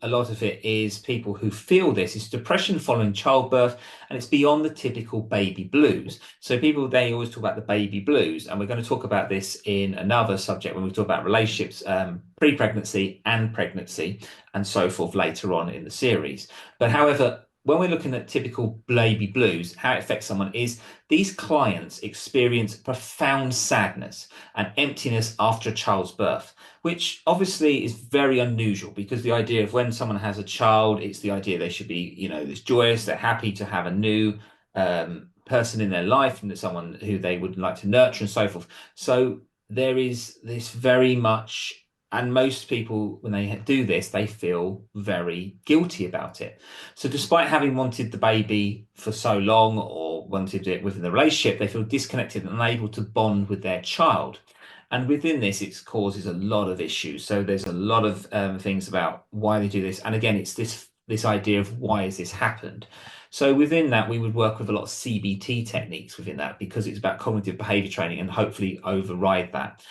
A lot of it is people who feel this. It's depression following childbirth, and it's beyond the typical baby blues. So people, they always talk about the baby blues, and we're going to talk about this in another subject when we talk about relationships, pre-pregnancy and pregnancy, and so forth later on in the series. But however, when we're looking at typical baby blues, how it affects someone is these clients experience profound sadness and emptiness after a child's birth, which obviously is very unusual because the idea of when someone has a child, it's the idea they should be, this joyous, they're happy to have a new person in their life and someone who they would like to nurture and so forth. So there is this very much, and most people, when they do this, they feel very guilty about it. So despite having wanted the baby for so long or wanted it within the relationship, they feel disconnected and unable to bond with their child. And within this, it causes a lot of issues. So there's a lot of things about why they do this. And again, it's this idea of why has this happened? So within that, we would work with a lot of CBT techniques within that because it's about cognitive behavior training and hopefully override that.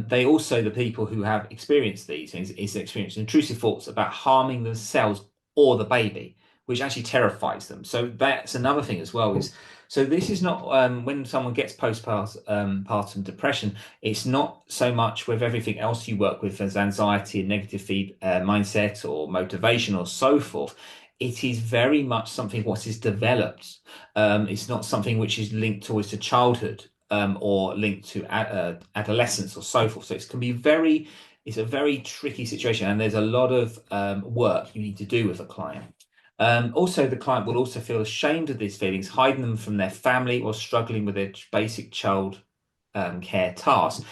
They also, the people who have experienced these things, is experiencing intrusive thoughts about harming themselves or the baby, which actually terrifies them. So that's another thing as well. Is so this is not when someone gets postpartum depression. It's not so much with everything else you work with as anxiety and negative mindset or motivation or so forth. It is very much something what is developed. It's not something which is linked always to childhood or linked to adolescence or so forth. So it can be it's a very tricky situation, and there's a lot of work you need to do with a client. Also, the client will also feel ashamed of these feelings, hiding them from their family or struggling with their basic child care tasks.